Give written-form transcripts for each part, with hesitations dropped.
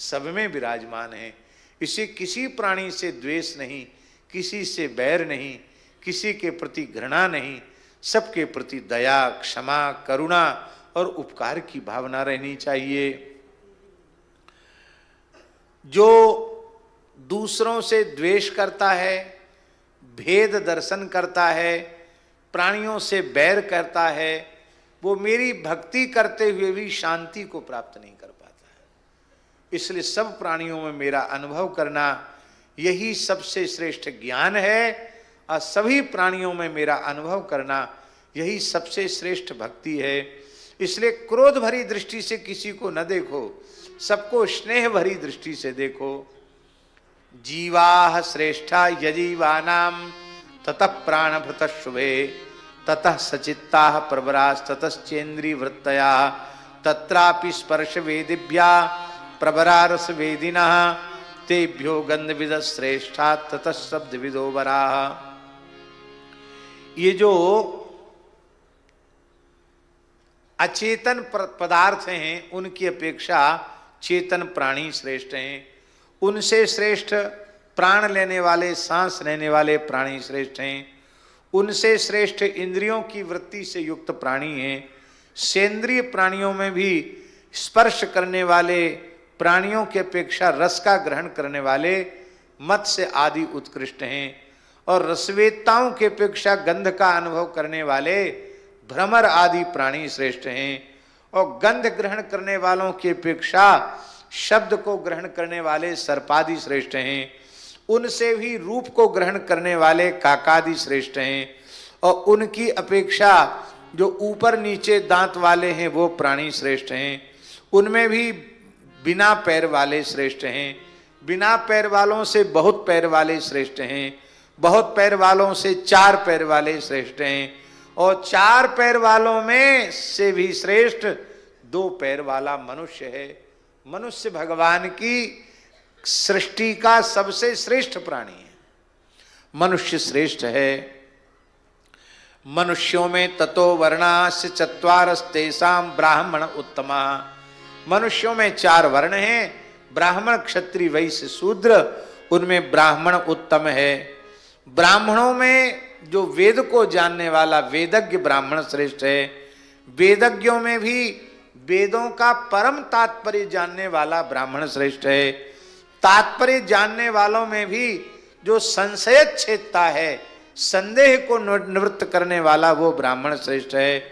सब में विराजमान है। इसे किसी प्राणी से द्वेष नहीं, किसी से बैर नहीं, किसी के प्रति घृणा नहीं, सबके प्रति दया, क्षमा, करुणा और उपकार की भावना रहनी चाहिए। जो दूसरों से द्वेष करता है, भेद दर्शन करता है, प्राणियों से बैर करता है, वो मेरी भक्ति करते हुए भी शांति को प्राप्त नहीं कर पाता है। इसलिए सब प्राणियों में मेरा अनुभव करना यही सबसे श्रेष्ठ ज्ञान है, और सभी प्राणियों में मेरा अनुभव करना यही सबसे श्रेष्ठ भक्ति है। इसलिए क्रोध भरी दृष्टि से किसी को न देखो, सबको स्नेह भरी दृष्टि से देखो। जीवा श्रेष्ठा यजीवानाम ततः प्राणभृत शुभे ततः सचित्ता प्रबरास ततश्चेन्द्रिय वृत्तया तत्रापि स्पर्श वेदिभ्या प्रबरा रस वेदिना तेभ्यो गंध विद श्रेष्ठा ततः शब्द विदो बरा। ये जो अचेतन पदार्थ हैं उनकी अपेक्षा चेतन प्राणी श्रेष्ठ हैं। उनसे श्रेष्ठ प्राण लेने वाले, सांस लेने वाले प्राणी श्रेष्ठ हैं। उनसे श्रेष्ठ इंद्रियों की वृत्ति से युक्त प्राणी हैं। सेंद्रिय प्राणियों में भी स्पर्श करने वाले प्राणियों की अपेक्षा रस का ग्रहण करने वाले मत्स्य आदि उत्कृष्ट हैं। और रसवेत्ताओं की अपेक्षा गंध का अनुभव करने वाले भ्रमर आदि प्राणी श्रेष्ठ हैं। और गंध ग्रहण करने वालों की अपेक्षा शब्द को ग्रहण करने वाले सर्पादि श्रेष्ठ हैं। उनसे भी रूप को ग्रहण करने वाले काकादि श्रेष्ठ हैं। और उनकी अपेक्षा जो ऊपर नीचे दांत वाले हैं वो प्राणी श्रेष्ठ हैं। उनमें भी बिना पैर वाले श्रेष्ठ हैं। बिना पैर वालों से बहुत पैर वाले श्रेष्ठ हैं। बहुत पैर वालों से 4 पैर वाले श्रेष्ठ हैं। और 4 पैर वालों में से भी श्रेष्ठ 2 पैर वाला मनुष्य है। मनुष्य भगवान की सृष्टि का सबसे श्रेष्ठ प्राणी है। मनुष्य श्रेष्ठ है। मनुष्यों में ततो वर्णास्य चत्वारस्तेषां ब्राह्मण उत्तमा। मनुष्यों में 4 वर्ण हैं, ब्राह्मण, क्षत्रिय, वैश्य, शूद्र। उनमें ब्राह्मण उत्तम है। ब्राह्मणों में जो वेद को जानने वाला वेदज्ञ ब्राह्मण श्रेष्ठ है। वेदज्ञों में भी वेदों का परम तात्पर्य जानने वाला ब्राह्मण श्रेष्ठ है। तात्पर्य जानने वालों में भी जो संशय छेदता है, संदेह को निवृत्त करने वाला वो ब्राह्मण श्रेष्ठ है।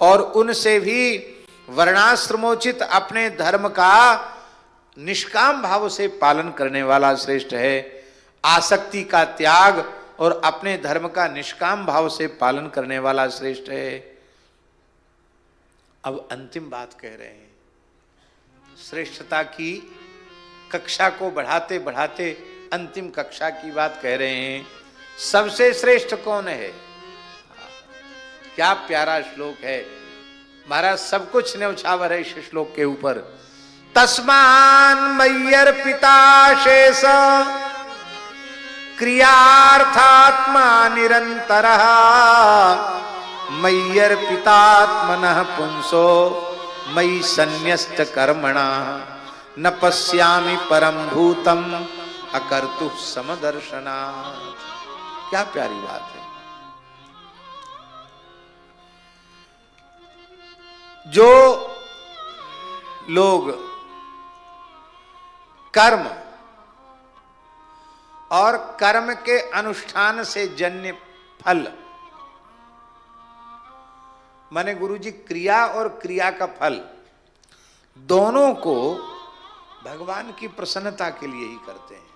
और उनसे भी वर्णाश्रमोचित अपने धर्म का निष्काम भाव से पालन करने वाला श्रेष्ठ है। आसक्ति का त्याग और अपने धर्म का निष्काम भाव से पालन करने वाला श्रेष्ठ है। अब अंतिम बात कह रहे हैं। श्रेष्ठता की कक्षा को बढ़ाते बढ़ाते अंतिम कक्षा की बात कह रहे हैं। सबसे श्रेष्ठ कौन है? क्या प्यारा श्लोक है महाराज। सब कुछ न्यौछावर है इस श्लोक के ऊपर। तस्मान मय्यर्पिता शेष क्रियार्थात्मा निरंतरः मय्यर्पितात्मनः पुंसो मयि संन्यस्त कर्मणा न पश्यामि परम भूतम अकर्तु समदर्शना। क्या प्यारी बात है। जो लोग कर्म और कर्म के अनुष्ठान से जन्य फल, माने गुरुजी क्रिया और क्रिया का फल दोनों को भगवान की प्रसन्नता के लिए ही करते हैं।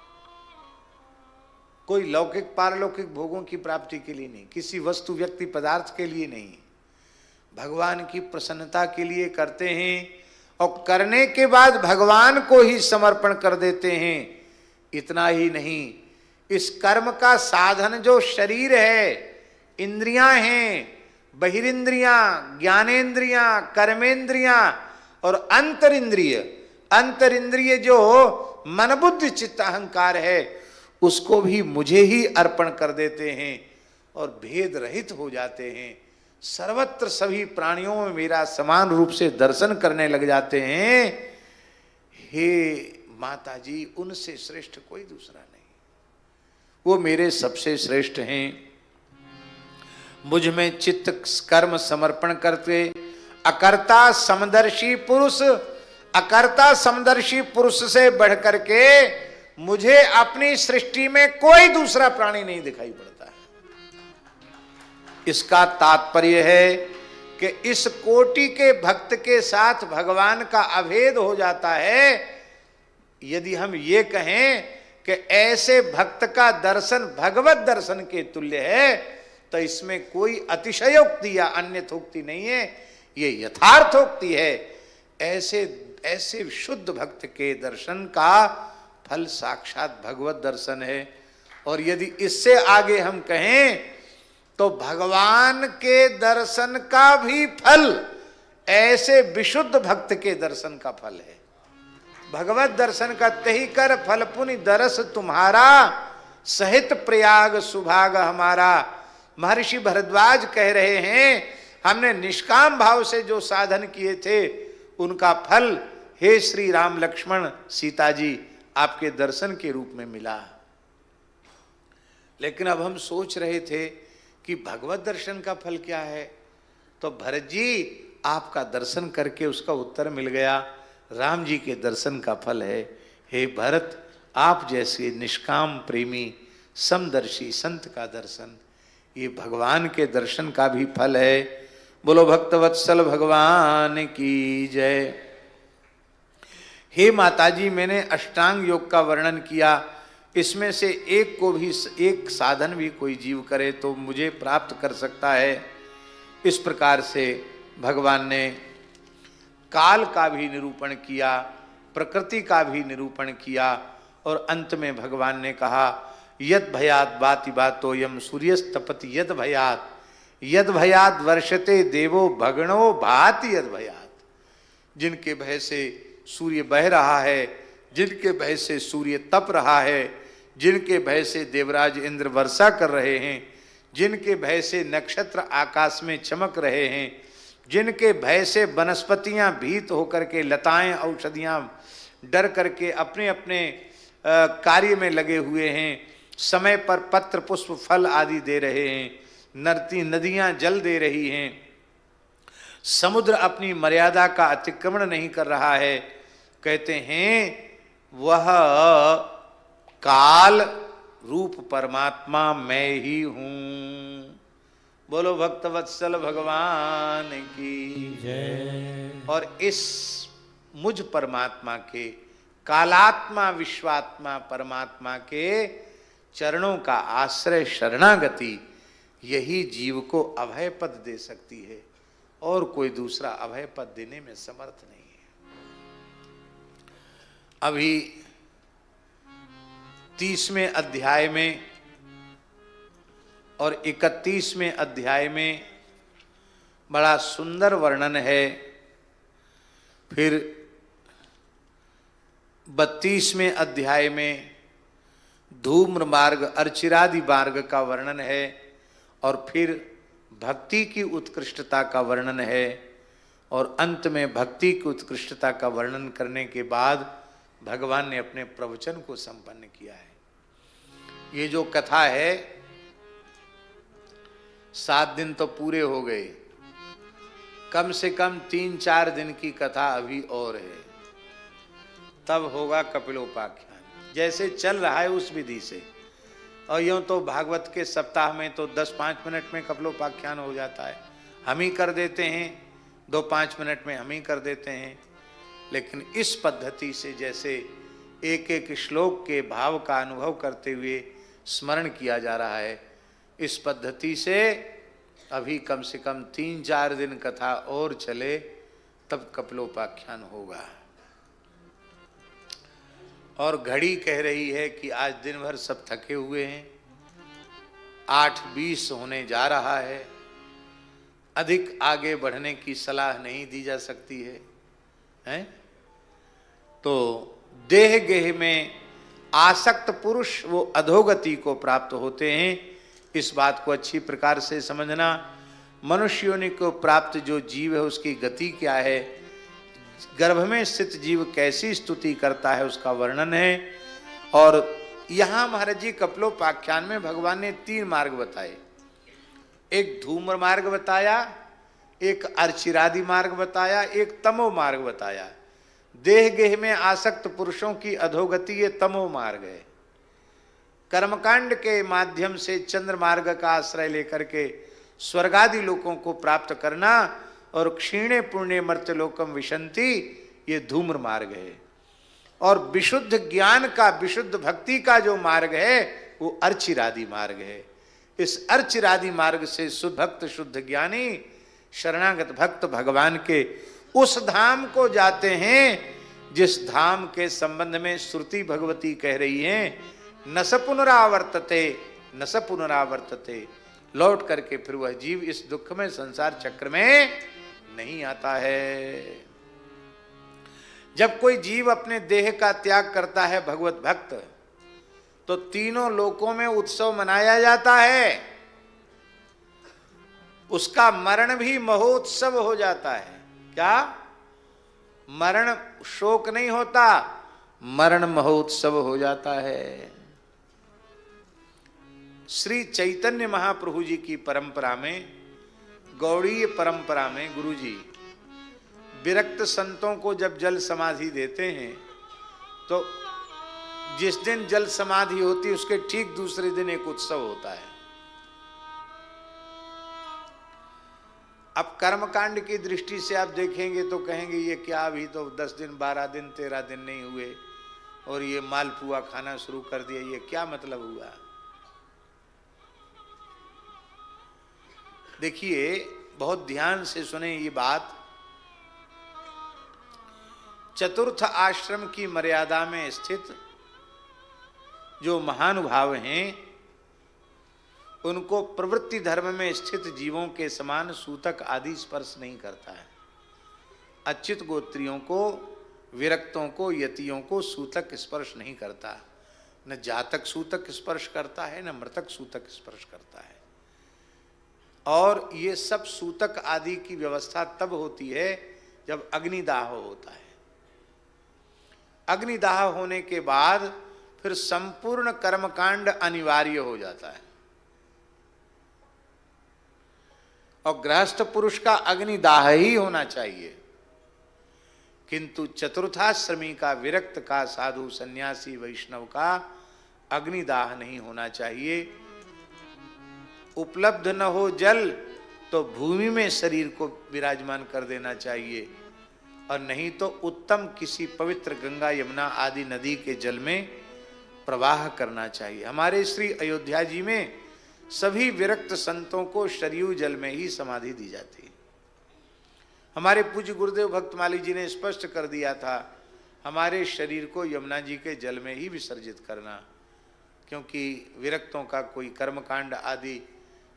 कोई लौकिक पारलौकिक भोगों की प्राप्ति के लिए नहीं, किसी वस्तु व्यक्ति पदार्थ के लिए नहीं, भगवान की प्रसन्नता के लिए करते हैं। और करने के बाद भगवान को ही समर्पण कर देते हैं। इतना ही नहीं, इस कर्म का साधन जो शरीर है, इंद्रियां हैं, बहिरिंद्रियां, ज्ञानेन्द्रियां, कर्मेंद्रियां और अंतरिंद्रिय। अंतरिंद्रिय जो मन बुद्धि चित्त अहंकार है उसको भी मुझे ही अर्पण कर देते हैं और भेद रहित हो जाते हैं। सर्वत्र सभी प्राणियों में मेरा समान रूप से दर्शन करने लग जाते हैं। हे माता जी उनसे श्रेष्ठ कोई दूसरा नहीं, वो मेरे सबसे श्रेष्ठ हैं। मुझ में चित्त कर्म समर्पण करते अकर्ता समदर्शी पुरुष, अकर्ता समदर्शी पुरुष से बढ़कर के मुझे अपनी सृष्टि में कोई दूसरा प्राणी नहीं दिखाई पड़ता है। इसका तात्पर्य है कि इस कोटि के भक्त के साथ भगवान का अभेद हो जाता है। यदि हम ये कहें कि ऐसे भक्त का दर्शन भगवत दर्शन के तुल्य है, तो इसमें कोई अतिशयोक्ति या अन्यथोक्ति नहीं है, ये यथार्थोक्ति है। ऐसे शुद्ध भक्त के दर्शन का फल साक्षात भगवत दर्शन है। और यदि इससे आगे हम कहें तो भगवान के दर्शन का भी फल ऐसे विशुद्ध भक्त के दर्शन का फल है। भगवत दर्शन का तही कर फल पुनि दरस तुम्हारा, सहित प्रयाग सुभाग हमारा। महर्षि भरद्वाज कह रहे हैं, हमने निष्काम भाव से जो साधन किए थे उनका फल हे श्री राम लक्ष्मण सीता जी आपके दर्शन के रूप में मिला। लेकिन अब हम सोच रहे थे कि भगवत दर्शन का फल क्या है, तो भरत जी आपका दर्शन करके उसका उत्तर मिल गया। राम जी के दर्शन का फल है, हे भरत आप जैसे निष्काम प्रेमी समदर्शी संत का दर्शन, ये भगवान के दर्शन का भी फल है। बोलो भक्तवत्सल भगवान की जय। हे माताजी, मैंने अष्टांग योग का वर्णन किया, इसमें से एक को भी, एक साधन भी कोई जीव करे तो मुझे प्राप्त कर सकता है। इस प्रकार से भगवान ने काल का भी निरूपण किया, प्रकृति का भी निरूपण किया, और अंत में भगवान ने कहा यद भयात बाति बातो यम सूर्यस्तपति यद भयात, यद भयात वर्षते देवो भगणो भाति यद भयात। जिनके भय से सूर्य बह रहा है, जिनके भय से सूर्य तप रहा है, जिनके भय से देवराज इंद्र वर्षा कर रहे हैं, जिनके भय से नक्षत्र आकाश में चमक रहे हैं, जिनके भय से वनस्पतियां भीत होकर के, लताएं औषधियां डर करके अपने अपने कार्य में लगे हुए हैं, समय पर पत्र पुष्प फल आदि दे रहे हैं, नदियां जल दे रही हैं, समुद्र अपनी मर्यादा का अतिक्रमण नहीं कर रहा है। कहते हैं वह काल रूप परमात्मा मैं ही हूं। बोलो भक्तवत्सल भगवान की जय। और इस मुझ परमात्मा के, कालात्मा विश्वात्मा परमात्मा के चरणों का आश्रय शरणागति, यही जीव को अभय पद दे सकती है, और कोई दूसरा अभय पद देने में समर्थ नहीं है। अभी 30वें अध्याय में और 31वें अध्याय में बड़ा सुंदर वर्णन है। फिर 32वें अध्याय में धूम्र मार्ग अर्चिरादि मार्ग का वर्णन है, और फिर भक्ति की उत्कृष्टता का वर्णन है, और अंत में भक्ति की उत्कृष्टता का वर्णन करने के बाद भगवान ने अपने प्रवचन को संपन्न किया है। ये जो कथा है 7 दिन तो पूरे हो गए, कम से कम 3-4 दिन की कथा अभी और है, तब होगा कपिलोपाख्यान। जैसे चल रहा है उस विधि से, और यूं तो भागवत के सप्ताह में तो 10-5 मिनट में कपिलोपाख्यान हो जाता है, हम ही कर देते हैं, 2-5 मिनट में हम ही कर देते हैं। लेकिन इस पद्धति से जैसे एक एक श्लोक के भाव का अनुभव करते हुए स्मरण किया जा रहा है, इस पद्धति से अभी कम से कम 3-4 दिन कथा और चले तब कपिलोपाख्यान होगा। और घड़ी कह रही है कि आज दिन भर सब थके हुए हैं, 8:20 होने जा रहा है, अधिक आगे बढ़ने की सलाह नहीं दी जा सकती है, हैं? तो देह गेह में आसक्त पुरुष वो अधोगति को प्राप्त होते हैं। इस बात को अच्छी प्रकार से समझना। मनुष्य योनि को प्राप्त जो जीव है उसकी गति क्या है, गर्भ में स्थित जीव कैसी स्तुति करता है उसका वर्णन है। और यहां महाराज जी कपिलोपाख्यान में भगवान ने 3 मार्ग बताए। एक धूम्र मार्ग बताया, एक अर्चिरादि मार्ग बताया, एक तमो मार्ग बताया। देह गेह में आसक्त पुरुषों की अधोगति ये तमो मार्ग है। कर्मकांड के माध्यम से चंद्र मार्ग का आश्रय लेकर के स्वर्गादि लोकों को प्राप्त करना और क्षीणे पुण्य मर्त्यलोकम विशंति, ये धूम्र मार्ग है। और विशुद्ध ज्ञान का, विशुद्ध भक्ति का जो मार्ग है वो अर्चिरादि मार्ग है। इस अर्चिरादि मार्ग से शुद्ध भक्त, शुद्ध ज्ञानी, शरणागत भक्त भगवान के उस धाम को जाते हैं जिस धाम के संबंध में श्रुति भगवती कह रही है न स पुनरावर्तते, न स पुनरावर्तते। लौट करके फिर वह जीव इस दुख में, संसार चक्र में नहीं आता है। जब कोई जीव अपने देह का त्याग करता है भगवत भक्त, तो तीनों लोकों में उत्सव मनाया जाता है। उसका मरण भी महोत्सव हो जाता है। क्या? मरण शोक नहीं होता, मरण महोत्सव हो जाता है। श्री चैतन्य महाप्रभु जी की परंपरा में, गौड़ीय परंपरा में, गुरु जी विरक्त संतों को जब जल समाधि देते हैं तो जिस दिन जल समाधि होती है उसके ठीक दूसरे दिन एक उत्सव होता है। अब कर्मकांड की दृष्टि से आप देखेंगे तो कहेंगे ये क्या, अभी तो 10 दिन 12 दिन 13 दिन नहीं हुए और ये मालपुआ खाना शुरू कर दिया, ये क्या मतलब हुआ? देखिए, बहुत ध्यान से सुने ये बात। चतुर्थ आश्रम की मर्यादा में स्थित जो महानुभाव हैं उनको प्रवृत्ति धर्म में स्थित जीवों के समान सूतक आदि स्पर्श नहीं करता है। अच्युत गोत्रियों को, विरक्तों को, यतियों को सूतक स्पर्श नहीं करता। न जातक सूतक स्पर्श करता है, न मृतक सूतक स्पर्श करता है। और ये सब सूतक आदि की व्यवस्था तब होती है जब अग्निदाह होता है। अग्निदाह होने के बाद फिर संपूर्ण कर्मकांड अनिवार्य हो जाता है। और गृहस्थ पुरुष का अग्निदाह ही होना चाहिए, किंतु चतुर्थाश्रमी का, विरक्त का, साधु सन्यासी वैष्णव का अग्निदाह नहीं होना चाहिए। उपलब्ध न हो जल तो भूमि में शरीर को विराजमान कर देना चाहिए, और नहीं तो उत्तम किसी पवित्र गंगा यमुना आदि नदी के जल में प्रवाह करना चाहिए। हमारे श्री अयोध्या जी में सभी विरक्त संतों को शरयू जल में ही समाधि दी जाती है। हमारे पूज्य गुरुदेव भक्तमाली जी ने स्पष्ट कर दिया था, हमारे शरीर को यमुना जी के जल में ही विसर्जित करना, क्योंकि विरक्तों का कोई कर्मकांड आदि,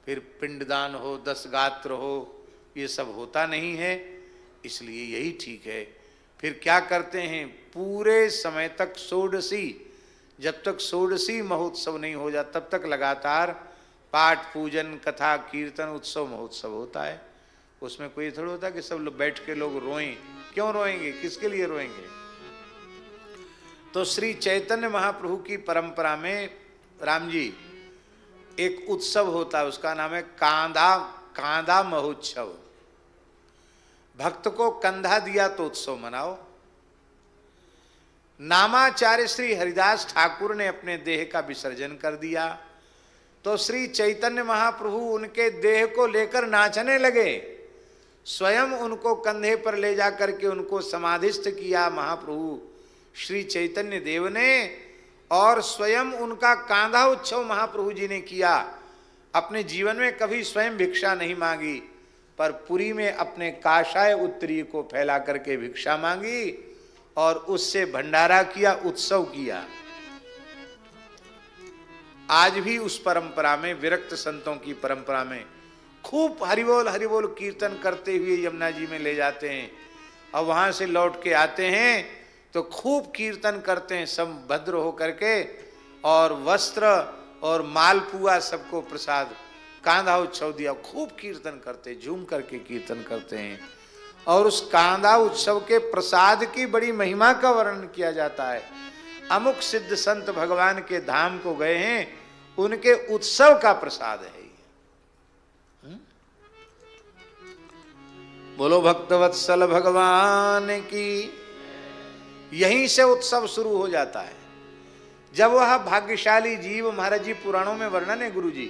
फिर पिंडदान हो, 10 गात्र हो, ये सब होता नहीं है, इसलिए यही ठीक है। फिर क्या करते हैं, पूरे समय तक षोडशी, जब तक षोडशी महोत्सव नहीं हो जाता तब तक लगातार पाठ पूजन कथा कीर्तन उत्सव महोत्सव होता है। उसमें कोई थोड़ा होता कि सब लोग बैठ के लोग रोएं। क्यों रोएंगे, किसके लिए रोएंगे? तो श्री चैतन्य महाप्रभु की परंपरा में राम जी एक उत्सव होता है, उसका नाम है कांदा महोत्सव। भक्त को कंधा दिया तो उत्सव मनाओ। नामाचार्य श्री हरिदास ठाकुर ने अपने देह का विसर्जन कर दिया तो श्री चैतन्य महाप्रभु उनके देह को लेकर नाचने लगे। स्वयं उनको कंधे पर ले जाकर के उनको समाधिस्थ किया महाप्रभु श्री चैतन्य देव ने, और स्वयं उनका कांधा उत्सव महाप्रभु जी ने किया। अपने जीवन में कभी स्वयं भिक्षा नहीं मांगी, पर पुरी में अपने काशाय उत्तरी को फैला करके भिक्षा मांगी और उससे भंडारा किया, उत्सव किया। आज भी उस परंपरा में, विरक्त संतों की परंपरा में खूब हरिबोल हरिबोल कीर्तन करते हुए यमुना जी में ले जाते हैं, और वहां से लौट के आते हैं तो खूब कीर्तन करते हैं सब भद्र होकर के, और वस्त्र और मालपुआ सबको प्रसाद, कांधा उत्सव दिया, खूब कीर्तन करते, झूम करके कीर्तन करते हैं। और उस कांदा उत्सव के प्रसाद की बड़ी महिमा का वर्णन किया जाता है। अमुक सिद्ध संत भगवान के धाम को गए हैं, उनके उत्सव का प्रसाद है ये। बोलो भक्तवत्सल भगवान की। यहीं से उत्सव शुरू हो जाता है। जब वह भाग्यशाली जीव, महाराज जी पुराणों में वर्णन है गुरु जी,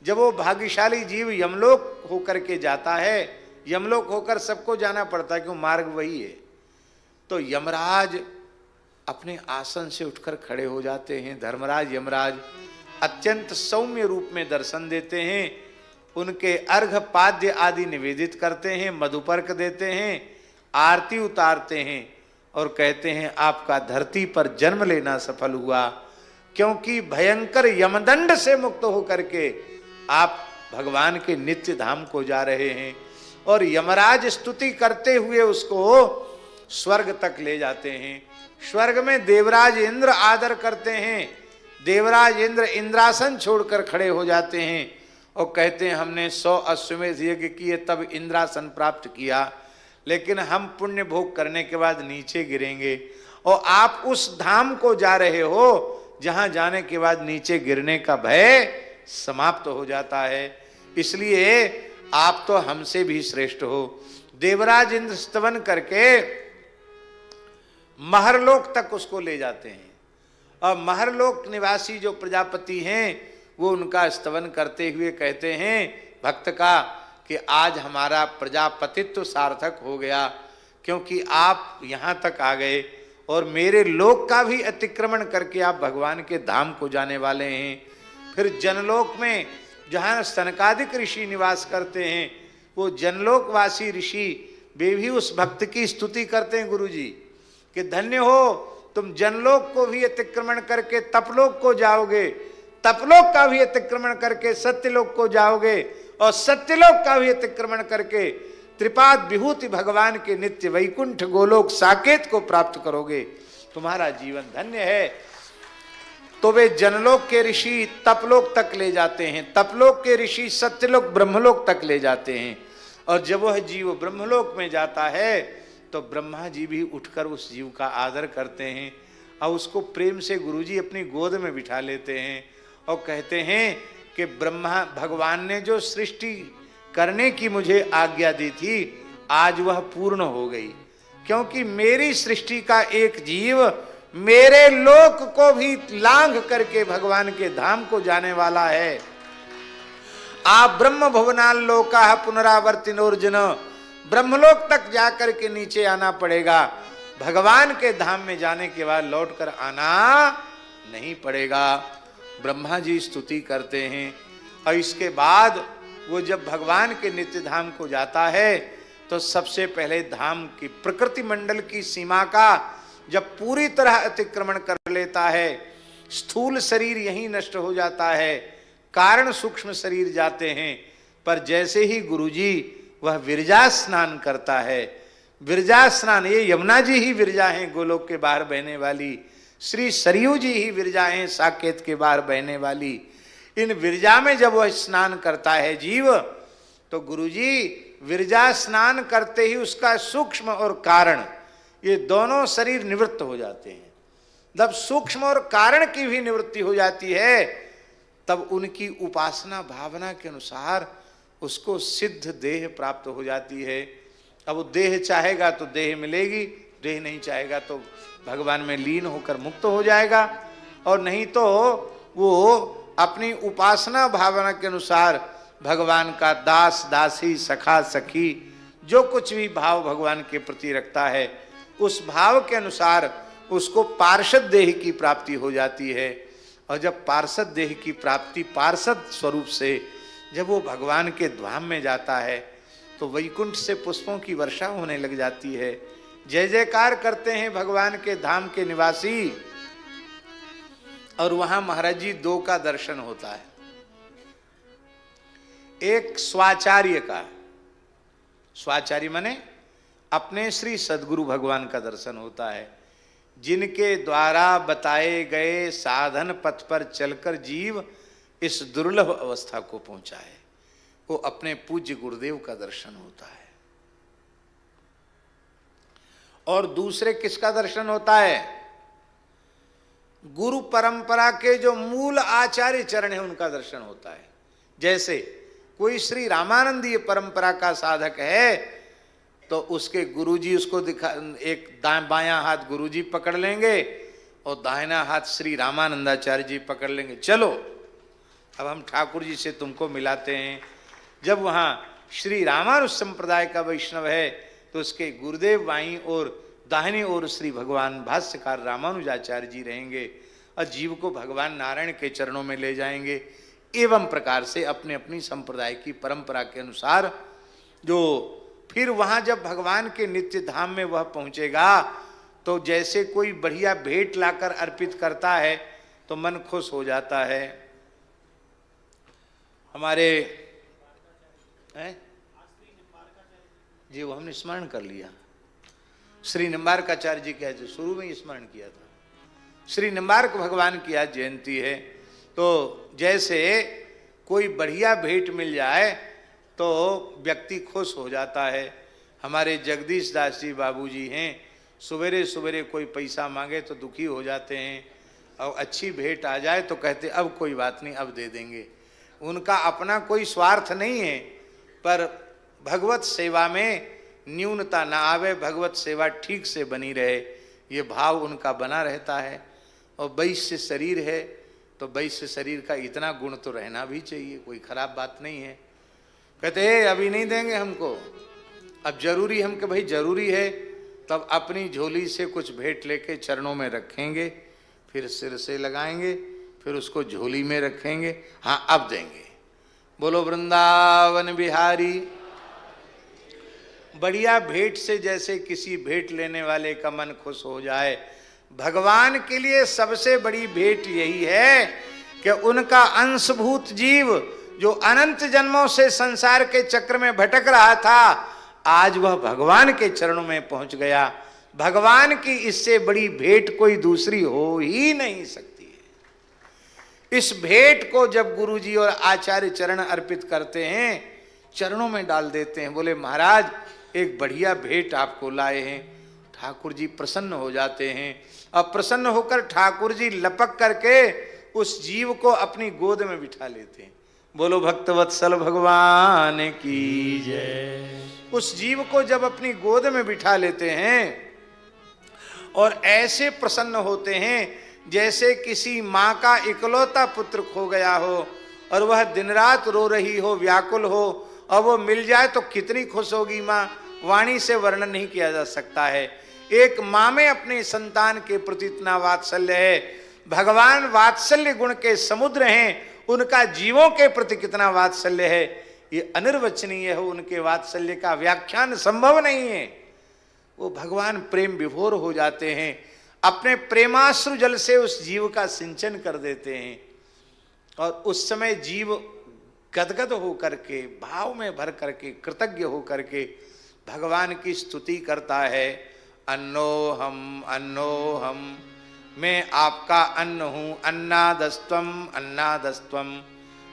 जब वो भाग्यशाली जीव यमलोक होकर के जाता है, यमलोक होकर सबको जाना पड़ता है क्यों, मार्ग वही है, तो यमराज अपने आसन से उठकर खड़े हो जाते हैं। धर्मराज यमराज अत्यंत सौम्य रूप में दर्शन देते हैं, उनके अर्घ पाद्य आदि निवेदित करते हैं, मधुपर्क देते हैं, आरती उतारते हैं और कहते हैं आपका धरती पर जन्म लेना सफल हुआ, क्योंकि भयंकर यमदंड से मुक्त होकर के आप भगवान के नित्य धाम को जा रहे हैं। और यमराज स्तुति करते हुए उसको स्वर्ग तक ले जाते हैं। स्वर्ग में देवराज इंद्र आदर करते हैं। देवराज इंद्र इंद्रासन छोड़कर खड़े हो जाते हैं और कहते हैं हमने 100 अश्वमेध यज्ञ किए तब इंद्रासन प्राप्त किया, लेकिन हम पुण्य भोग करने के बाद नीचे गिरेंगे, और आप उस धाम को जा रहे हो जहां जाने के बाद नीचे गिरने का भय समाप्त हो जाता है, इसलिए आप तो हमसे भी श्रेष्ठ हो। देवराज इंद्र स्तवन करके महरलोक तक उसको ले जाते हैं, और महरलोक निवासी जो प्रजापति हैं वो उनका स्तवन करते हुए कहते हैं भक्त का कि आज हमारा प्रजापतित्व सार्थक हो गया, क्योंकि आप यहाँ तक आ गए और मेरे लोक का भी अतिक्रमण करके आप भगवान के धाम को जाने वाले हैं। फिर जनलोक में जहाँ सनकादिक ऋषि निवास करते हैं, वो जनलोकवासी ऋषि वे भी उस भक्त की स्तुति करते हैं गुरु जी कि धन्य हो तुम जनलोक को भी अतिक्रमण करके तपलोक को जाओगे, तपलोक का भी अतिक्रमण करके सत्यलोक को जाओगे, और सत्यलोक का भी अतिक्रमण करके त्रिपाद विभूति भगवान के नित्य वैकुंठ गोलोक साकेत को प्राप्त करोगे, तुम्हारा जीवन धन्य है। तो वे जनलोक के ऋषि तपलोक तक ले जाते हैं, तपलोक के ऋषि सत्यलोक ब्रह्मलोक तक ले जाते हैं, और जब वह जीव ब्रह्मलोक में जाता है तो ब्रह्मा जी भी उठकर उस जीव का आदर करते हैं और उसको प्रेम से गुरुजी अपनी गोद में बिठा लेते हैं और कहते हैं कि ब्रह्मा भगवान ने जो सृष्टि करने की मुझे आज्ञा दी थी आज वह पूर्ण हो गई, क्योंकि मेरी सृष्टि का एक जीव मेरे लोक को भी लांघ करके भगवान के धाम को जाने वाला है। आप ब्रह्म भुवनाल लोका पुनरावर्तिनोर्जुन, ब्रह्मलोक तक जाकर के नीचे आना पड़ेगा, भगवान के धाम में जाने के बाद लौटकर आना नहीं पड़ेगा। ब्रह्मा जी स्तुति करते हैं और इसके बाद वो जब भगवान के नित्य धाम को जाता है तो सबसे पहले धाम की प्रकृति मंडल की सीमा का जब पूरी तरह अतिक्रमण कर लेता है, स्थूल शरीर यहीं नष्ट हो जाता है, कारण सूक्ष्म शरीर जाते हैं, पर जैसे ही गुरुजी वह विरजा स्नान करता है, विरजा स्नान, ये यमुना जी ही विरजा हैं गोलोक के बाहर बहने वाली, श्री सरयू जी ही विरजा हैं साकेत के बाहर बहने वाली, इन विरजा में जब वह स्नान करता है जीव, तो गुरुजी विरजा स्नान करते ही उसका सूक्ष्म और कारण ये दोनों शरीर निवृत्त हो जाते हैं। जब सूक्ष्म और कारण की भी निवृत्ति हो जाती है तब उनकी उपासना भावना के अनुसार उसको सिद्ध देह प्राप्त हो जाती है। अब वो देह चाहेगा तो देह मिलेगी, देह नहीं चाहेगा तो भगवान में लीन होकर मुक्त हो जाएगा, और नहीं तो वो अपनी उपासना भावना के अनुसार भगवान का दास दासी सखा सखी जो कुछ भी भाव भगवान के प्रति रखता है उस भाव के अनुसार उसको पार्षद देह की प्राप्ति हो जाती है। और जब पार्षद देह की प्राप्ति पार्षद स्वरूप से जब वो भगवान के धाम में जाता है तो वैकुंठ से पुष्पों की वर्षा होने लग जाती है, जय जयकार करते हैं भगवान के धाम के निवासी। और वहां महाराज जी दो का दर्शन होता है, एक स्वाचार्य का, स्वाचार्य माने अपने श्री सदगुरु भगवान का दर्शन होता है, जिनके द्वारा बताए गए साधन पथ पर चलकर जीव इस दुर्लभ अवस्था को पहुंचा है, वो अपने पूज्य गुरुदेव का दर्शन होता है। और दूसरे किसका दर्शन होता है? गुरु परंपरा के जो मूल आचार्य चरण है उनका दर्शन होता है। जैसे कोई श्री रामानंदीय परंपरा का साधक है तो उसके गुरुजी उसको दिखा, एक बायां हाथ गुरुजी पकड़ लेंगे और दाहिना हाथ श्री रामानंदाचार्य जी पकड़ लेंगे। चलो अब हम ठाकुर जी से तुमको मिलाते हैं। जब वहाँ श्री रामानुज संप्रदाय का वैष्णव है तो उसके गुरुदेव बाईं और दाहिनी ओर श्री भगवान भाष्यकार रामानुजाचार्य जी रहेंगे और जीव को भगवान नारायण के चरणों में ले जाएंगे। एवं प्रकार से अपने अपनी संप्रदाय की परंपरा के अनुसार जो फिर वहाँ जब भगवान के नित्य धाम में वह पहुँचेगा तो जैसे कोई बढ़िया भेंट लाकर अर्पित करता है तो मन खुश हो जाता है। हमारे जी वो हमने स्मरण कर लिया, श्री निम्बारकाचार्य जी का जो शुरू में ही स्मरण किया था। श्री निम्बारक भगवान की आज जयंती है तो जैसे कोई बढ़िया भेंट मिल जाए तो व्यक्ति खुश हो जाता है। हमारे जगदीश दास जी बाबूजी हैं, सवेरे सवेरे कोई पैसा मांगे तो दुखी हो जाते हैं और अच्छी भेंट आ जाए तो कहते अब कोई बात नहीं, अब दे देंगे। उनका अपना कोई स्वार्थ नहीं है, पर भगवत सेवा में न्यूनता ना आवे, भगवत सेवा ठीक से बनी रहे, ये भाव उनका बना रहता है। और वैश्य शरीर है तो वैश्य शरीर का इतना गुण तो रहना भी चाहिए, कोई खराब बात नहीं है। कहते अभी नहीं देंगे हमको, अब जरूरी हम कि भाई जरूरी है, तब अपनी झोली से कुछ भेंट लेके चरणों में रखेंगे, फिर सिर से लगाएंगे, फिर उसको झोली में रखेंगे, हाँ अब देंगे। बोलो वृंदावन बिहारी। बढ़िया भेंट से जैसे किसी भेंट लेने वाले का मन खुश हो जाए, भगवान के लिए सबसे बड़ी भेंट यही है कि उनका अंशभूत जीव जो अनंत जन्मों से संसार के चक्र में भटक रहा था, आज वह भगवान के चरणों में पहुंच गया। भगवान की इससे बड़ी भेंट कोई दूसरी हो ही नहीं सकती है। इस भेंट को जब गुरुजी और आचार्य चरण अर्पित करते हैं, चरणों में डाल देते हैं, बोले महाराज एक बढ़िया भेंट आपको लाए हैं, ठाकुर जी प्रसन्न हो जाते हैं। अब प्रसन्न होकर ठाकुर जी लपक करके उस जीव को अपनी गोद में बिठा लेते हैं। बोलो भक्तवत्सल भगवान की जय। उस जीव को जब अपनी गोद में बिठा लेते हैं और ऐसे प्रसन्न होते हैं जैसे किसी माँ का इकलौता पुत्र खो गया हो और वह दिन रात रो रही हो, व्याकुल हो, और वो मिल जाए तो कितनी खुश होगी माँ, वाणी से वर्णन नहीं किया जा सकता है। एक माँ में अपने संतान के प्रति इतना वात्सल्य है। भगवान वात्सल्य गुण के समुद्र हैं, उनका जीवों के प्रति कितना वात्सल्य है ये अनिर्वचनीय है। उनके वात्सल्य का व्याख्यान संभव नहीं है। वो भगवान प्रेम विभोर हो जाते हैं, अपने प्रेमाश्रु जल से उस जीव का सिंचन कर देते हैं और उस समय जीव गदगद हो करके, भाव में भर करके, कृतज्ञ हो करके भगवान की स्तुति करता है। अन्नोहम अन्नोहम, मैं आपका अन्न हूं, अन्नादस्त्वम अन्नादस्त्वम,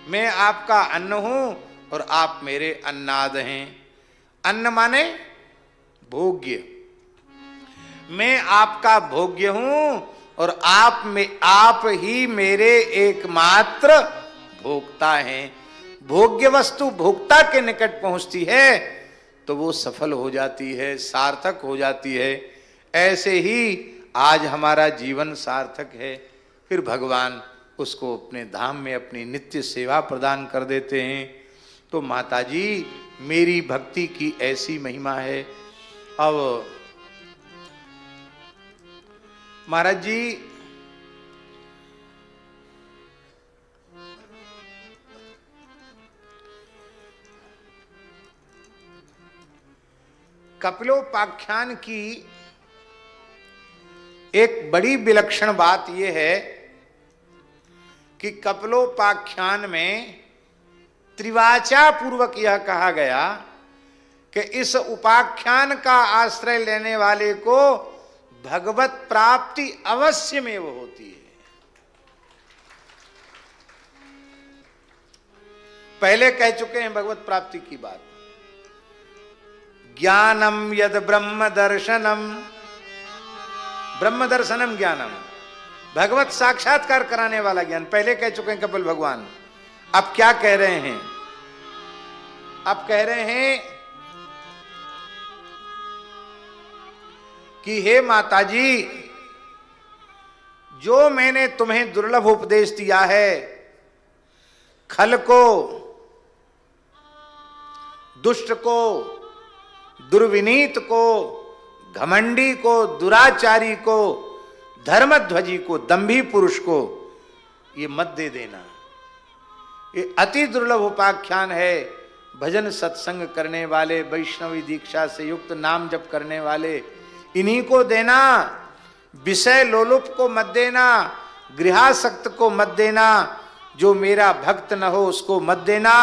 मैं आपका अन्न हूं और आप मेरे अन्नाद हैं। अन्न माने भोग्य, मैं आपका भोग्य हूं और आप ही मेरे एकमात्र भोक्ता हैं। भोग्य वस्तु भोक्ता के निकट पहुंचती है तो वो सफल हो जाती है, सार्थक हो जाती है। ऐसे ही आज हमारा जीवन सार्थक है। फिर भगवान उसको अपने धाम में अपनी नित्य सेवा प्रदान कर देते हैं। तो माताजी मेरी भक्ति की ऐसी महिमा है। अब महाराज जी कपिलोपाख्यान की एक बड़ी विलक्षण बात यह है कि कपिलोपाख्यान में त्रिवाचा पूर्वक यह कहा गया कि इस उपाख्यान का आश्रय लेने वाले को भगवत प्राप्ति अवश्य में वो होती है। पहले कह चुके हैं भगवत प्राप्ति की बात। ज्ञानम यद ब्रह्म दर्शनम ब्रह्म दर्शनम ज्ञानम, भगवत साक्षात्कार कराने वाला ज्ञान। पहले कह चुके हैं कपिल भगवान, अब क्या कह रहे हैं? अब कह रहे हैं कि हे माताजी, जो मैंने तुम्हें दुर्लभ उपदेश दिया है, खल को, दुष्ट को, दुर्विनीत को, घमंडी को, दुराचारी को, धर्मध्वजी को, दंभी पुरुष को ये मत दे देना। ये अति दुर्लभ उपाख्यान है। भजन सत्संग करने वाले, वैष्णवी दीक्षा से युक्त नाम जप करने वाले, इन्हीं को देना। विषय लोलुप को मत देना, गृहासक्त को मत देना, जो मेरा भक्त न हो उसको मत देना,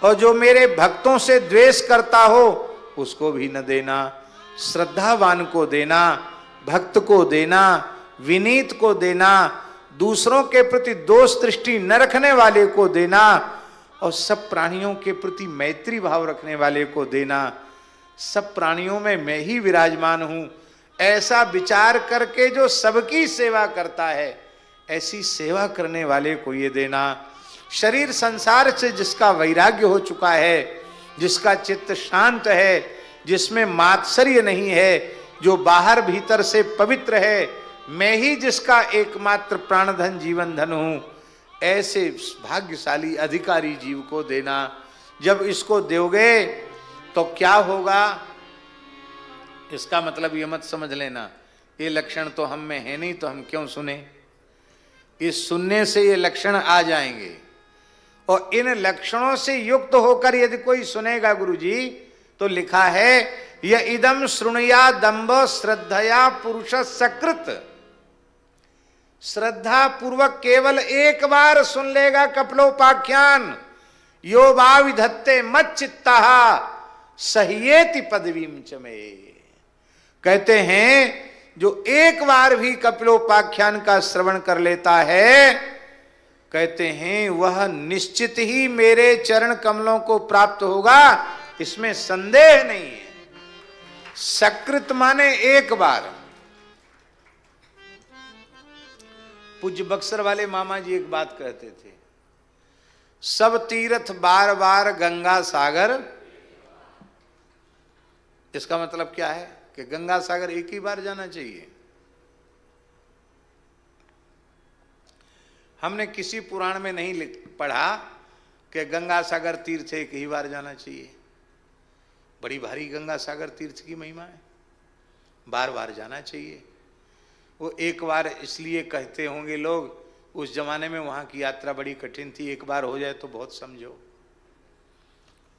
और जो मेरे भक्तों से द्वेष करता हो उसको भी न देना। श्रद्धावान को देना, भक्त को देना, विनीत को देना, दूसरों के प्रति दोष दृष्टि न रखने वाले को देना, और सब प्राणियों के प्रति मैत्री भाव रखने वाले को देना। सब प्राणियों में मैं ही विराजमान हूं, ऐसा विचार करके जो सबकी सेवा करता है, ऐसी सेवा करने वाले को ये देना। शरीर संसार से जिसका वैराग्य हो चुका है, जिसका चित्त शांत है, जिसमें मात्सर्य नहीं है, जो बाहर भीतर से पवित्र है, मैं ही जिसका एकमात्र प्राणधन जीवन धन हूं, ऐसे भाग्यशाली अधिकारी जीव को देना। जब इसको दोगे तो क्या होगा? इसका मतलब ये मत समझ लेना ये लक्षण तो हम में है नहीं तो हम क्यों सुने। इस सुनने से ये लक्षण आ जाएंगे, और इन लक्षणों से युक्त होकर यदि कोई सुनेगा गुरुजी, तो लिखा है य इदम श्रृणुया दंभ श्रद्धया पुरुष सकृत। श्रद्धा पूर्वक केवल एक बार सुन लेगा कपिलोपाख्यान, यो वा विधत्ते मत चित्ता सह्येति पदवीम च मे। कहते हैं जो एक बार भी कपिलोपाख्यान का श्रवण कर लेता है, कहते हैं वह निश्चित ही मेरे चरण कमलों को प्राप्त होगा, इसमें संदेह नहीं है। सकृत माने एक बार। पूज्य बक्सर वाले मामा जी एक बात कहते थे, सब तीर्थ बार बार गंगा सागर। इसका मतलब क्या है कि गंगा सागर एक ही बार जाना चाहिए। हमने किसी पुराण में नहीं पढ़ा कि गंगा सागर तीर्थ एक ही बार जाना चाहिए। बड़ी भारी गंगा सागर तीर्थ की महिमा है, बार बार जाना चाहिए। वो एक बार इसलिए कहते होंगे लोग, उस जमाने में वहां की यात्रा बड़ी कठिन थी, एक बार हो जाए तो बहुत समझो।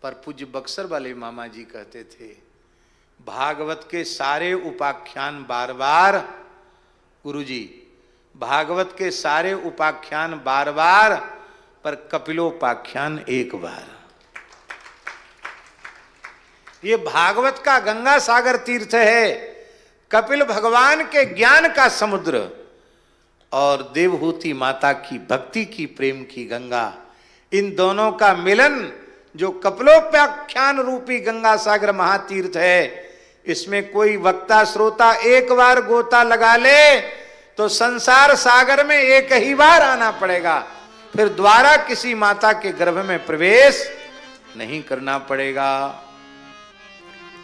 पर पूज्य बक्सर वाले मामा जी कहते थे भागवत के सारे उपाख्यान बार बार, गुरुजी भागवत के सारे उपाख्यान बार बार, पर कपिलोपाख्यान एक बार। ये भागवत का गंगा सागर तीर्थ है, कपिल भगवान के ज्ञान का समुद्र, और देवहूति माता की भक्ति की प्रेम की गंगा। इन दोनों का मिलन जो कपिलोपाख्यान रूपी गंगा सागर महातीर्थ है, इसमें कोई वक्ता श्रोता एक बार गोता लगा ले तो संसार सागर में एक ही बार आना पड़ेगा, फिर द्वारा किसी माता के गर्भ में प्रवेश नहीं करना पड़ेगा।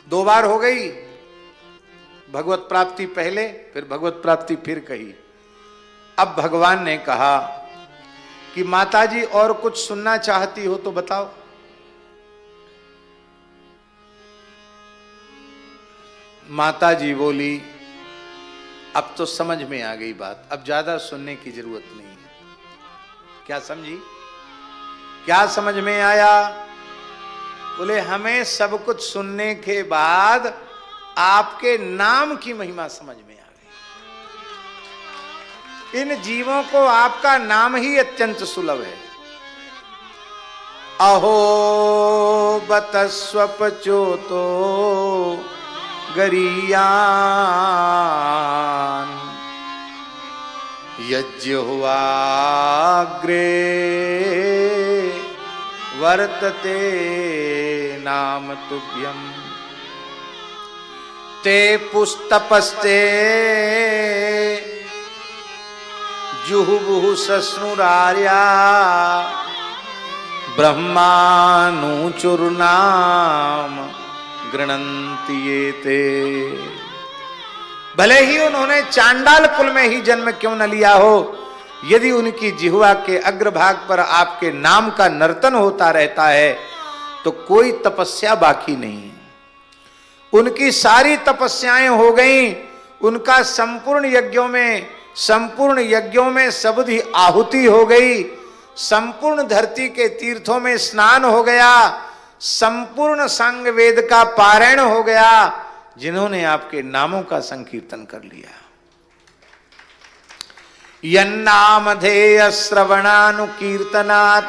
दो बार हो गई भगवत प्राप्ति, पहले फिर भगवत प्राप्ति फिर कही। अब भगवान ने कहा कि माताजी और कुछ सुनना चाहती हो तो बताओ। माताजी बोली अब तो समझ में आ गई बात, अब ज्यादा सुनने की जरूरत नहीं है। क्या समझी? क्या समझ में आया? बोले हमें सब कुछ सुनने के बाद आपके नाम की महिमा समझ में आ गई। इन जीवों को आपका नाम ही अत्यंत सुलभ है। अहो बतस्वपचोतो गरीयान यज्ञ हुआग्रे वर्तते नाम तुभ्यम। ते पुस्तपस्ते जुहुबुहु सस्नुरार्या ब्रह्मानुचुर्नाम गृणन्ति ये ते। भले ही उन्होंने चांडाल कुल में ही जन्म क्यों न लिया हो, यदि उनकी जिह्वा के अग्रभाग पर आपके नाम का नर्तन होता रहता है तो कोई तपस्या बाकी नहीं। उनकी सारी तपस्याएं हो गईं, उनका संपूर्ण यज्ञों में सबदी आहुति हो गई, संपूर्ण धरती के तीर्थों में स्नान हो गया, संपूर्ण संग वेद का पारायण हो गया, जिन्होंने आपके नामों का संकीर्तन कर लिया। यन्नामधेय श्रवणानुकीर्तनात्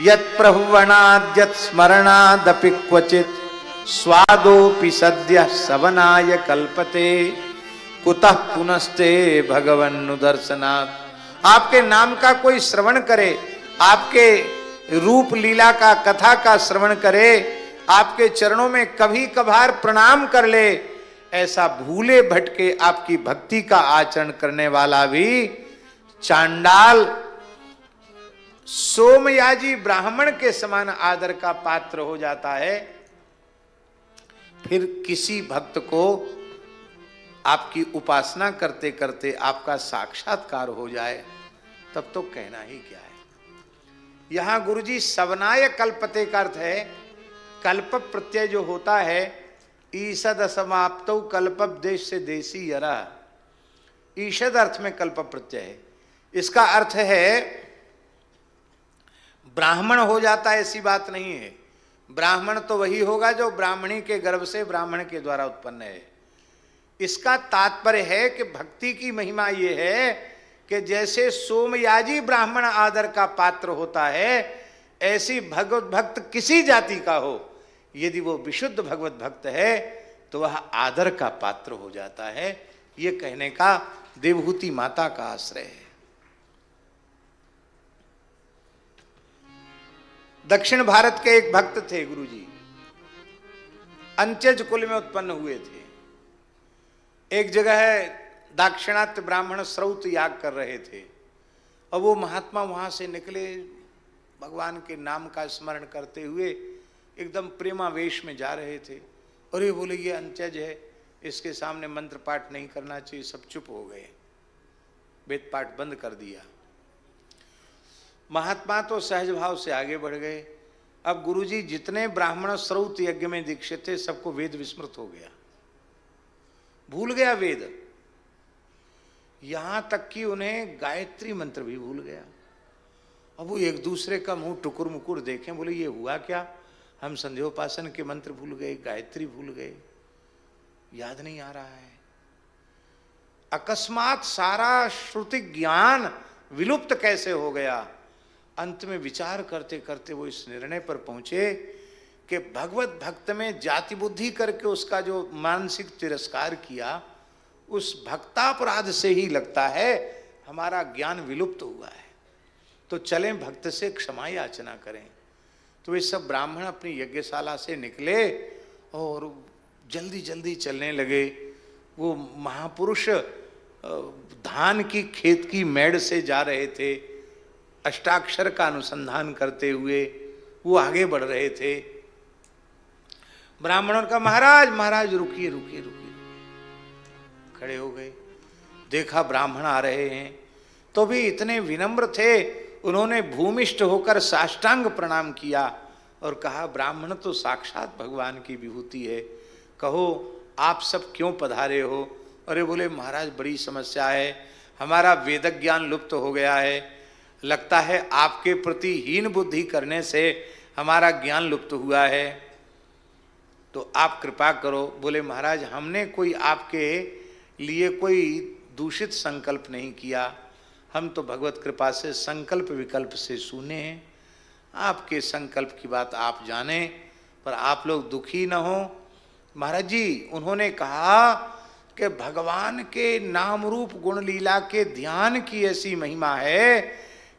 यत्प्रहुवणाद् यत्स्मरणादपि क्वचित् स्वादोपि सद्यः सवनाय कल्पते कुतः पुनस्ते भगवन्नुदर्शनात्। आपके नाम का कोई श्रवण करे, आपके रूप लीला का कथा का श्रवण करे, आपके चरणों में कभी कभार प्रणाम कर ले, ऐसा भूले भटके आपकी भक्ति का आचरण करने वाला भी चांडाल सोमयाजी ब्राह्मण के समान आदर का पात्र हो जाता है। फिर किसी भक्त को आपकी उपासना करते करते आपका साक्षात्कार हो जाए तब तो कहना ही क्या है। यहां गुरुजी सवनाय कल्पते का अर्थ है, कल्प प्रत्यय जो होता है ईषद असमाप्तौ कल्पदेश से देसी यरा, ईषद अर्थ में कल्प प्रत्यय है। इसका अर्थ है ब्राह्मण हो जाता है, ऐसी बात नहीं है। ब्राह्मण तो वही होगा जो ब्राह्मणी के गर्भ से ब्राह्मण के द्वारा उत्पन्न है। इसका तात्पर्य है कि भक्ति की महिमा ये है कि जैसे सोमयाजी ब्राह्मण आदर का पात्र होता है, ऐसी भगवत भक्त किसी जाति का हो, यदि वो विशुद्ध भगवत भक्त है तो वह आदर का पात्र हो जाता है। ये कहने का देवहूति माता का आश्रय है। दक्षिण भारत के एक भक्त थे गुरुजी, अंत्यज कुल में उत्पन्न हुए थे। एक जगह दाक्षिणात्य ब्राह्मण श्रौत याग कर रहे थे और वो महात्मा वहां से निकले, भगवान के नाम का स्मरण करते हुए एकदम प्रेमावेश में जा रहे थे। और ये बोले ये अंत्यज है, इसके सामने मंत्र पाठ नहीं करना चाहिए। सब चुप हो गए, वेद पाठ बंद कर दिया। महात्मा तो सहज भाव से आगे बढ़ गए। अब गुरुजी जितने ब्राह्मण श्रौत यज्ञ में दीक्षित थे सबको वेद विस्मृत हो गया, भूल गया वेद, यहां तक कि उन्हें गायत्री मंत्र भी भूल गया। अब वो एक दूसरे का मुंह टुकुर मुकुर देखें, बोले ये हुआ क्या, हम संध्योपासन के मंत्र भूल गए, गायत्री भूल गए, याद नहीं आ रहा है। अकस्मात सारा श्रुति ज्ञान विलुप्त कैसे हो गया। अंत में विचार करते करते वो इस निर्णय पर पहुंचे कि भगवत भक्त में जाति बुद्धि करके उसका जो मानसिक तिरस्कार किया, उस भक्तापराध से ही लगता है हमारा ज्ञान विलुप्त हुआ है, तो चलें भक्त से क्षमा याचना करें। तो वे सब ब्राह्मण अपनी यज्ञशाला से निकले और जल्दी जल्दी चलने लगे। वो महापुरुष धान की खेत की मेड़ से जा रहे थे, अष्टाक्षर का अनुसंधान करते हुए वो आगे बढ़ रहे थे। ब्राह्मणों का महाराज महाराज रुकिए रुकिए रुकिए, खड़े हो गए। देखा ब्राह्मण आ रहे हैं तो भी इतने विनम्र थे, उन्होंने भूमिष्ठ होकर साष्टांग प्रणाम किया और कहा ब्राह्मण तो साक्षात भगवान की विभूति है, कहो आप सब क्यों पधारे हो। अरे बोले महाराज बड़ी समस्या है, हमारा वेद ज्ञान लुप्त हो गया है, लगता है आपके प्रति हीन बुद्धि करने से हमारा ज्ञान लुप्त हुआ है, तो आप कृपा करो। बोले महाराज हमने कोई आपके लिए कोई दूषित संकल्प नहीं किया, हम तो भगवत कृपा से संकल्प विकल्प से सुने हैं, आपके संकल्प की बात आप जाने, पर आप लोग दुखी न हो। महाराज जी उन्होंने कहा कि भगवान के नाम रूप गुण लीला के ध्यान की ऐसी महिमा है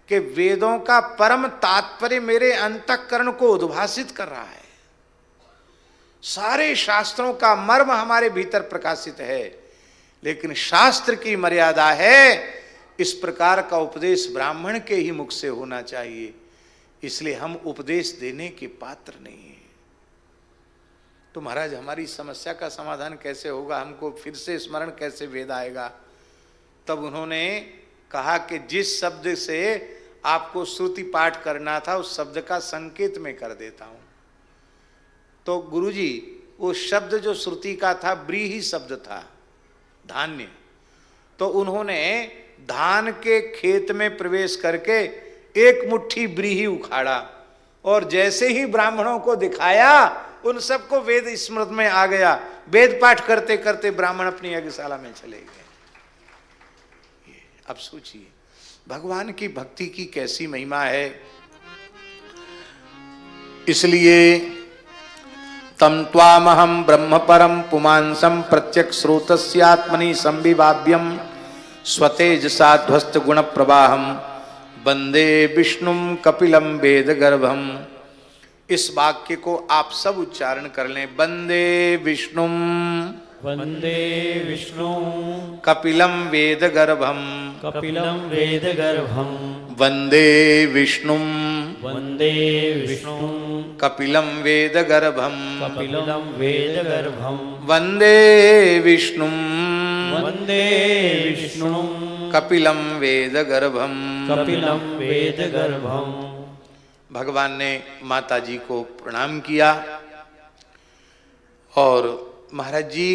कि वेदों का परम तात्पर्य मेरे अंतःकरण को उद्भासित कर रहा है। सारे शास्त्रों का मर्म हमारे भीतर प्रकाशित है, लेकिन शास्त्र की मर्यादा है इस प्रकार का उपदेश ब्राह्मण के ही मुख से होना चाहिए, इसलिए हम उपदेश देने के पात्र नहीं हैं। तो महाराज हमारी समस्या का समाधान कैसे होगा, हमको फिर से स्मरण कैसे वेद आएगा? तब उन्होंने कहा कि जिस शब्द से आपको श्रुति पाठ करना था उस शब्द का संकेत मैं कर देता हूं। तो गुरुजी वो शब्द जो श्रुति का था ब्रीही शब्द था, धान्य। तो उन्होंने धान के खेत में प्रवेश करके एक मुट्ठी ब्रीही उखाड़ा और जैसे ही ब्राह्मणों को दिखाया उन सबको वेद स्मृति में आ गया। वेद पाठ करते करते ब्राह्मण अपनी यज्ञशाला में चले गए। अब सोचिए भगवान की भक्ति की कैसी महिमा है। इसलिए तम त्वामहं ब्रह्म परम पुमांसम प्रत्यक्ष स्रोतस्यात्मनि संविभाव्यम स्वतेजसा ध्वस्त गुण प्रवाहम वंदे विष्णुम कपिलम वेद गर्भम। इस वाक्य को आप सब उच्चारण कर लें। वंदे विष्णुम वंदे विष्णु कपिलम वेद गर्भम कपिलम वेद गर्भम वंदे विष्णुम वंदे विष्णु कपिलम वेद गर्भम कपिलम वेद गर्भम वंदे विष्णुम वंदे विष्णु कपिलम वेद गर्भम कपिलम वेद गर्भम। भगवान ने माता जी को प्रणाम किया और महाराज जी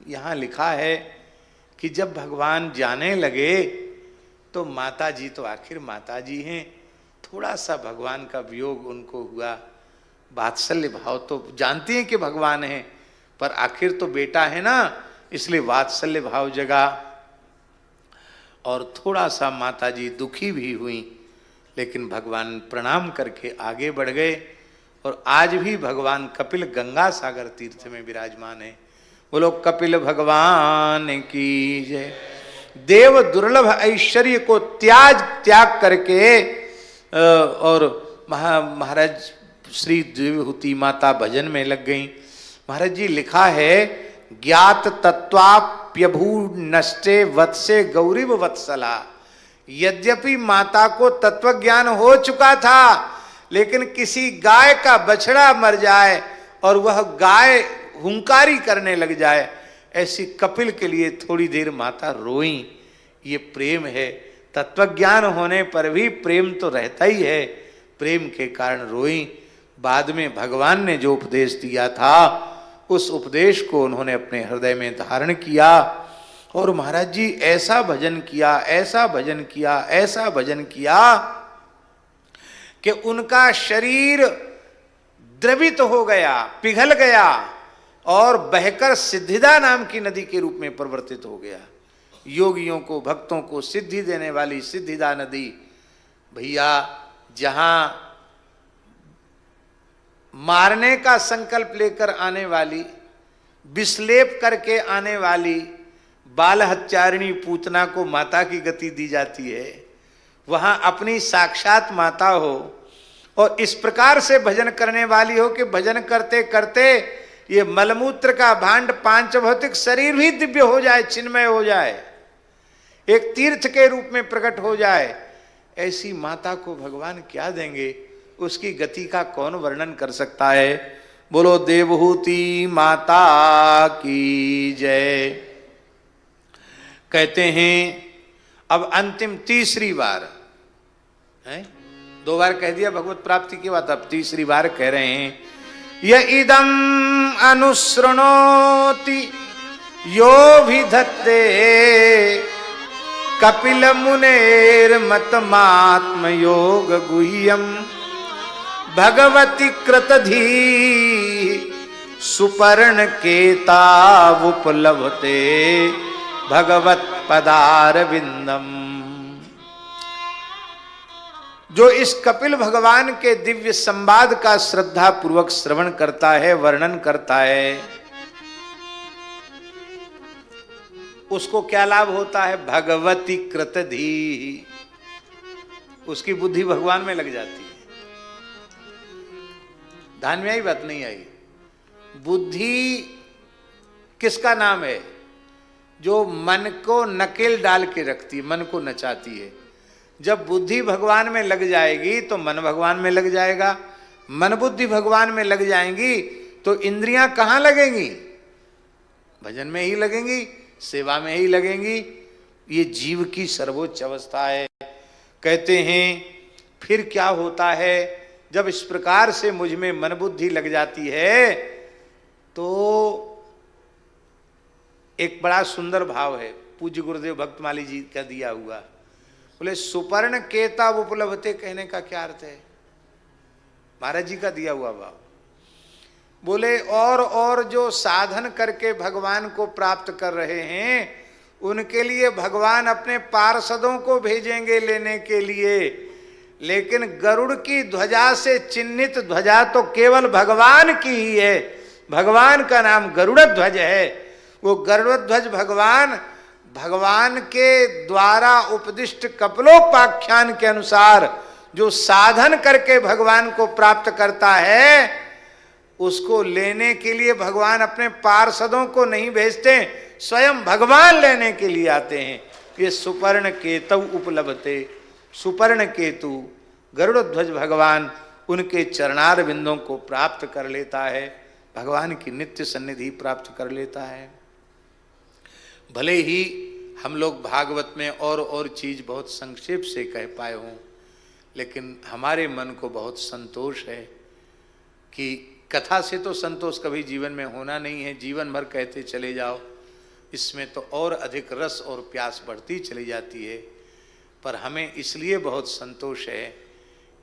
यहाँ लिखा है कि जब भगवान जाने लगे तो माता जी तो आखिर माता जी हैं, थोड़ा सा भगवान का वियोग उनको हुआ। वात्सल्य भाव तो जानती हैं कि भगवान हैं, पर आखिर तो बेटा है ना, इसलिए वात्सल्य भाव जगा और थोड़ा सा माता जी दुखी भी हुई। लेकिन भगवान प्रणाम करके आगे बढ़ गए और आज भी भगवान कपिल गंगा सागर तीर्थ में विराजमान है। बोलो कपिल भगवान की जय। देव दुर्लभ ऐश्वर्य को त्याग करके और महाराज श्री देवहूति माता भजन में लग गई। महाराज जी लिखा है ज्ञात तत्वाप्यभू नष्टे वत्से गौरीव वत्सला। यद्यपि माता को तत्व ज्ञान हो चुका था, लेकिन किसी गाय का बछड़ा मर जाए और वह गाय हुंकारी करने लग जाए, ऐसी कपिल के लिए थोड़ी देर माता रोई। ये प्रेम है। तत्वज्ञान होने पर भी प्रेम तो रहता ही है, प्रेम के कारण रोई। बाद में भगवान ने जो उपदेश दिया था उस उपदेश को उन्होंने अपने हृदय में धारण किया और महाराज जी ऐसा भजन किया, ऐसा भजन किया, ऐसा भजन किया कि उनका शरीर द्रवित हो गया, पिघल गया और बहकर सिद्धिदा नाम की नदी के रूप में परिवर्तित हो गया। योगियों को, भक्तों को सिद्धि देने वाली सिद्धिदा नदी। भैया जहां मारने का संकल्प लेकर आने वाली, विश्लेप करके आने वाली बाल हत्यारिणी पूतना को माता की गति दी जाती है, वहां अपनी साक्षात माता हो और इस प्रकार से भजन करने वाली हो कि भजन करते करते ये मलमूत्र का भांड पांच भौतिक शरीर भी दिव्य हो जाए, चिन्मय हो जाए, एक तीर्थ के रूप में प्रकट हो जाए। ऐसी माता को भगवान क्या देंगे, उसकी गति का कौन वर्णन कर सकता है। बोलो देवहूति माता की जय। कहते हैं अब अंतिम तीसरी बार है, दो बार कह दिया भगवत प्राप्ति की बात, अब तीसरी बार कह रहे हैं य इदम अनुसृणोति यो विधत्ते कपिल मुनेर मतमात्म योग गुह्यम भगवती कृतधी सुपर्ण केतावुपलभते भगवत पदार विंदम। जो इस कपिल भगवान के दिव्य संवाद का श्रद्धा पूर्वक श्रवण करता है, वर्णन करता है, उसको क्या लाभ होता है। भगवती कृतधी, उसकी बुद्धि भगवान में लग जाती है। ध्यान में आई बात नहीं आई। बुद्धि किसका नाम है? जो मन को नकेल डाल के रखती है, मन को नचाती है। जब बुद्धि भगवान में लग जाएगी तो मन भगवान में लग जाएगा, मन बुद्धि भगवान में लग जाएंगी तो इंद्रियां कहाँ लगेंगी? भजन में ही लगेंगी, सेवा में ही लगेंगी। ये जीव की सर्वोच्च अवस्था है। कहते हैं फिर क्या होता है जब इस प्रकार से मुझ में मन बुद्धि लग जाती है तो एक बड़ा सुंदर भाव है, पूज्य गुरुदेव भक्तमाली जी का दिया हुआ। बोले सुपर्ण केता उपलब्धते, कहने का क्या अर्थ है? महाराज जी का दिया हुआ भाव। बोले और जो साधन करके भगवान को प्राप्त कर रहे हैं उनके लिए भगवान अपने पार्षदों को भेजेंगे लेने के लिए, लेकिन गरुड़ की ध्वजा से चिन्हित ध्वजा तो केवल भगवान की ही है। भगवान का नाम गरुड़ ध्वज है। वो गरुड़ ध्वज भगवान के द्वारा उपदिष्ट कपिलोपाख्यान के अनुसार जो साधन करके भगवान को प्राप्त करता है उसको लेने के लिए भगवान अपने पार्षदों को नहीं भेजते, स्वयं भगवान लेने के लिए आते हैं। ये सुपर्ण केतु उपलब्धते, सुपर्ण केतु गरुड़ ध्वज भगवान उनके चरणार बिंदों को प्राप्त कर लेता है, भगवान की नित्य सन्निधि प्राप्त कर लेता है। भले ही हम लोग भागवत में और चीज बहुत संक्षेप से कह पाए हों, लेकिन हमारे मन को बहुत संतोष है कि कथा से तो संतोष कभी जीवन में होना नहीं है, जीवन भर कहते चले जाओ, इसमें तो और अधिक रस और प्यास बढ़ती चली जाती है। पर हमें इसलिए बहुत संतोष है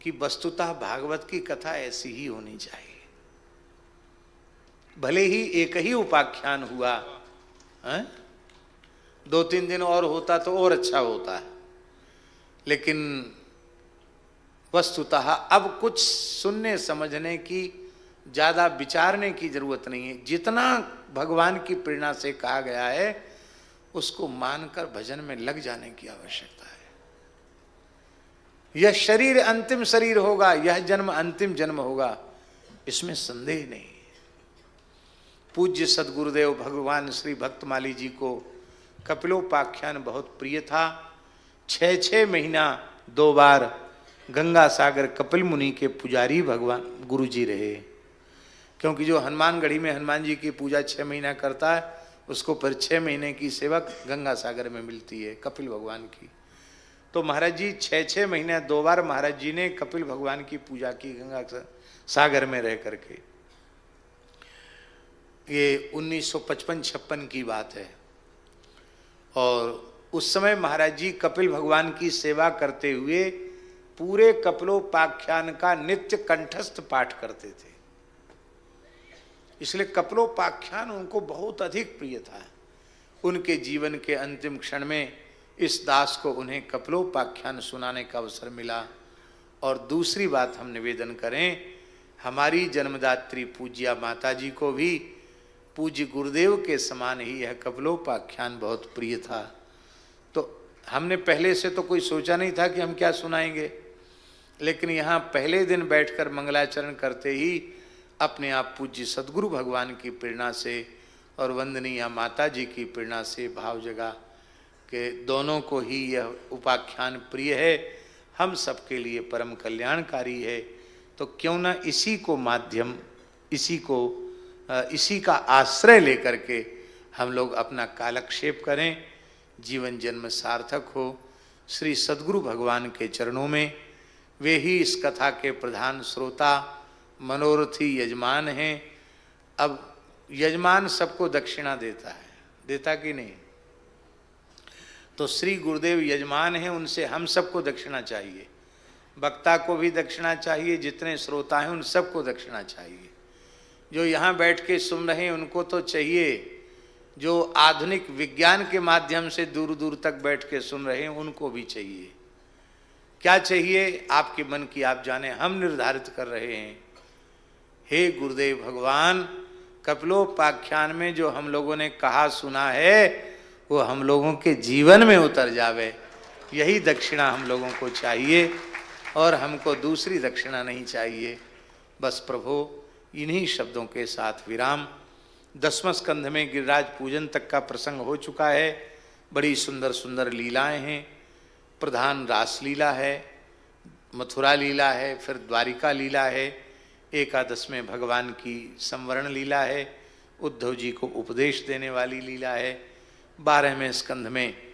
कि वस्तुतः भागवत की कथा ऐसी ही होनी चाहिए। भले ही एक ही उपाख्यान हुआ है? 2-3 दिन और होता तो और अच्छा होता है, लेकिन वस्तुतः अब कुछ सुनने समझने की, ज्यादा विचारने की जरूरत नहीं है। जितना भगवान की प्रेरणा से कहा गया है उसको मानकर भजन में लग जाने की आवश्यकता है। यह शरीर अंतिम शरीर होगा, यह जन्म अंतिम जन्म होगा, इसमें संदेह नहीं। पूज्य सदगुरुदेव भगवान श्री भक्तमाली जी को कपिलोपाख्यान बहुत प्रिय था। 6-6 महीना 2 बार गंगा सागर कपिल मुनि के पुजारी भगवान गुरु जी रहे, क्योंकि जो हनुमानगढ़ी में हनुमान जी की पूजा 6 महीना करता है उसको फिर 6 महीने की सेवा गंगा सागर में मिलती है कपिल भगवान की। तो महाराज जी 6-6 महीने 2 बार महाराज जी ने कपिल भगवान की पूजा की गंगा सागर में रह करके। ये 1955-56 की बात है, और उस समय महाराज जी कपिल भगवान की सेवा करते हुए पूरे कपिलोपाख्यान का नित्य कंठस्थ पाठ करते थे। इसलिए कपिलोपाख्यान उनको बहुत अधिक प्रिय था। उनके जीवन के अंतिम क्षण में इस दास को उन्हें कपिलोपाख्यान सुनाने का अवसर मिला। और दूसरी बात हम निवेदन करें, हमारी जन्मदात्री पूज्या माता जी को भी पूज्य गुरुदेव के समान ही यह कपिलोपाख्यान बहुत प्रिय था। तो हमने पहले से तो कोई सोचा नहीं था कि हम क्या सुनाएंगे, लेकिन यहाँ पहले दिन बैठकर मंगलाचरण करते ही अपने आप पूज्य सद्गुरु भगवान की प्रेरणा से और वंदनीय माता जी की प्रेरणा से भाव जगा कि दोनों को ही यह उपाख्यान प्रिय है, हम सबके लिए परम कल्याणकारी है। तो क्यों ना इसी को माध्यम, इसी का आश्रय लेकर के हम लोग अपना कालक्षेप करें, जीवन जन्म सार्थक हो। श्री सद्गुरु भगवान के चरणों में, वे ही इस कथा के प्रधान श्रोता मनोरथी यजमान हैं। अब यजमान सबको दक्षिणा देता है, देता कि नहीं? तो श्री गुरुदेव यजमान हैं, उनसे हम सबको दक्षिणा चाहिए। वक्ता को भी दक्षिणा चाहिए, जितने श्रोता हैं उन सबको दक्षिणा चाहिए। जो यहाँ बैठ के सुन रहे हैं उनको तो चाहिए, जो आधुनिक विज्ञान के माध्यम से दूर दूर तक बैठ के सुन रहे हैं उनको भी चाहिए। क्या चाहिए आपके मन की आप जाने, हम निर्धारित कर रहे हैं। हे गुरुदेव भगवान, कपिलोपाख्यान में जो हम लोगों ने कहा सुना है वो हम लोगों के जीवन में उतर जावे, यही दक्षिणा हम लोगों को चाहिए और हमको दूसरी दक्षिणा नहीं चाहिए। बस प्रभु इन्हीं शब्दों के साथ विराम। 10वें स्कंध में गिरिराज पूजन तक का प्रसंग हो चुका है। बड़ी सुंदर सुंदर लीलाएं हैं। प्रधान रासलीला है, मथुरा लीला है, फिर द्वारिका लीला है, 11 में भगवान की संवरण लीला है, उद्धव जी को उपदेश देने वाली लीला है, 12वें स्कंध में